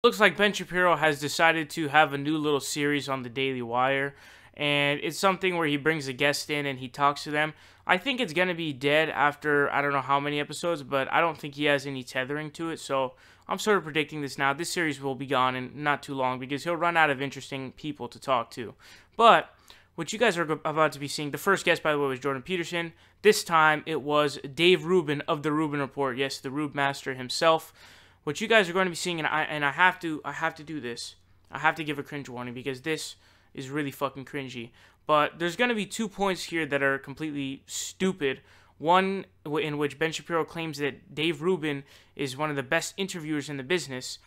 Looks like Ben Shapiro has decided to have a new little series on the Daily Wire, and it's something where he brings a guest in and he talks to them. I think it's going to be dead after I don't know how many episodes, but I don't think he has any tethering to it, so I'm sort of predicting this now. This series will be gone in not too long because he'll run out of interesting people to talk to. But what you guys are about to be seeing, the first guest, by the way, was Jordan Peterson. This time it was Dave Rubin of the Rubin Report. Yes, the Rube Master himself. What you guys are going to be seeing, and I have to do this. I have to give a cringe warning because this is really fucking cringy. But there's going to be 2 points here that are completely stupid. One in which Ben Shapiro claims that Dave Rubin is one of the best interviewers in the business,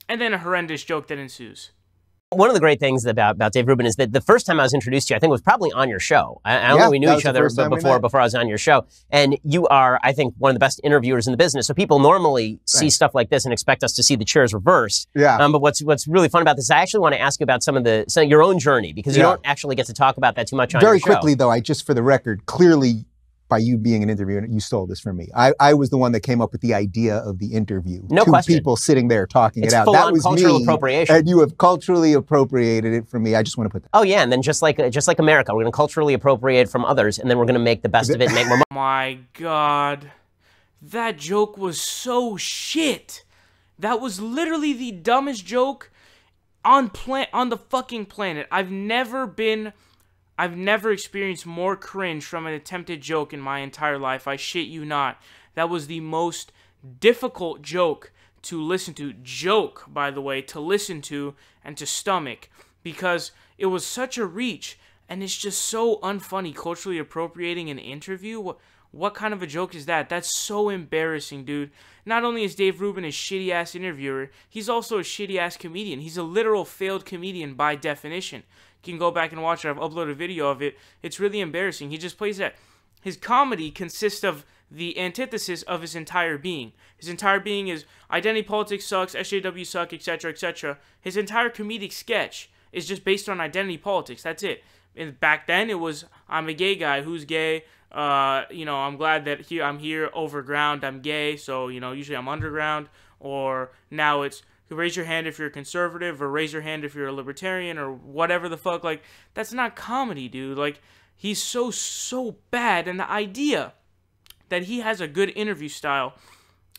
and then a horrendous joke that ensues. One of the great things about Dave Rubin is that the first time I was introduced to you, I think, was probably on your show. I don't think we knew each other before I was on your show. And you are, I think, one of the best interviewers in the business. So people normally see stuff like this and expect us to see the chairs reversed. Yeah. But what's really fun about this, I actually want to ask you about some of your own journey, because you don't actually get to talk about that too much on your show. Very quickly, though, I just, for the record, clearly, by you being an interviewer, you stole this from me. I was the one that came up with the idea of the interview. No question. Two people sitting there talking it out. That was cultural appropriation. And you have culturally appropriated it from me. I just want to put that. Oh yeah, and then just like America, we're going to culturally appropriate from others, and then we're going to make the best of it and make more money. My God, that joke was so shit. That was literally the dumbest joke on the fucking planet. I've never experienced more cringe from an attempted joke in my entire life. I shit you not. That was the most difficult joke to listen to. Joke, by the way, to listen to and to stomach. Because it was such a reach. And it's just so unfunny, culturally appropriating an interview. What kind of a joke is that? That's so embarrassing, dude. Not only is Dave Rubin a shitty-ass interviewer, he's also a shitty-ass comedian. He's a literal failed comedian by definition. You can go back and watch it. I've uploaded a video of it. It's really embarrassing. He just plays that. His comedy consists of the antithesis of his entire being. His entire being is identity politics sucks, SJW suck, etc., etc. His entire comedic sketch is just based on identity politics. That's it. And back then, it was, I'm a gay guy. Who's gay? I'm glad that I'm here overground. I'm gay, so, usually I'm underground. Or now it's, raise your hand if you're a conservative, or raise your hand if you're a libertarian, or whatever the fuck. Like, that's not comedy, dude. Like, he's so bad, and the idea that he has a good interview style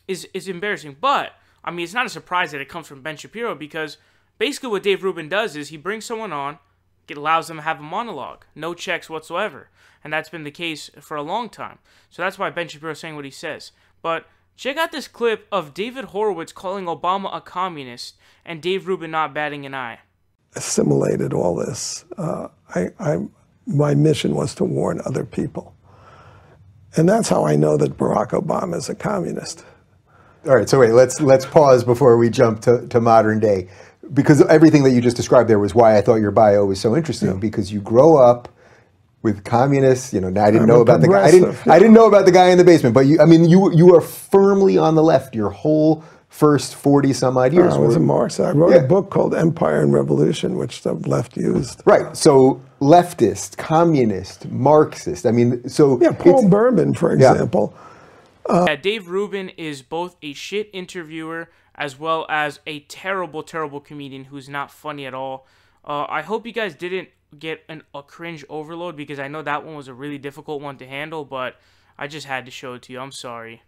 is embarrassing. But, I mean, it's not a surprise that it comes from Ben Shapiro, because basically what Dave Rubin does is he brings someone on, it allows them to have a monologue, no checks whatsoever. And that's been the case for a long time. So that's why Ben Shapiro is saying what he says. But check out this clip of David Horowitz calling Obama a communist and Dave Rubin not batting an eye. Assimilated all this. My mission was to warn other people. And that's how I know that Barack Obama is a communist. All right, so wait, let's pause before we jump to modern day. Because everything that you just described there was why I thought your bio was so interesting, because you grow up with communists, now I didn't know about the guy. I didn't know about the guy in the basement, but you are firmly on the left your whole first 40 some odd years. I was a Marxist. I wrote a book called Empire and Revolution, which the left used. Right. So leftist, communist, Marxist. I mean, so yeah, Paul Berman, for example. Dave Rubin is both a shit interviewer as well as a terrible, terrible comedian who's not funny at all. I hope you guys didn't get a cringe overload, because I know that one was a really difficult one to handle, but I just had to show it to you. I'm sorry.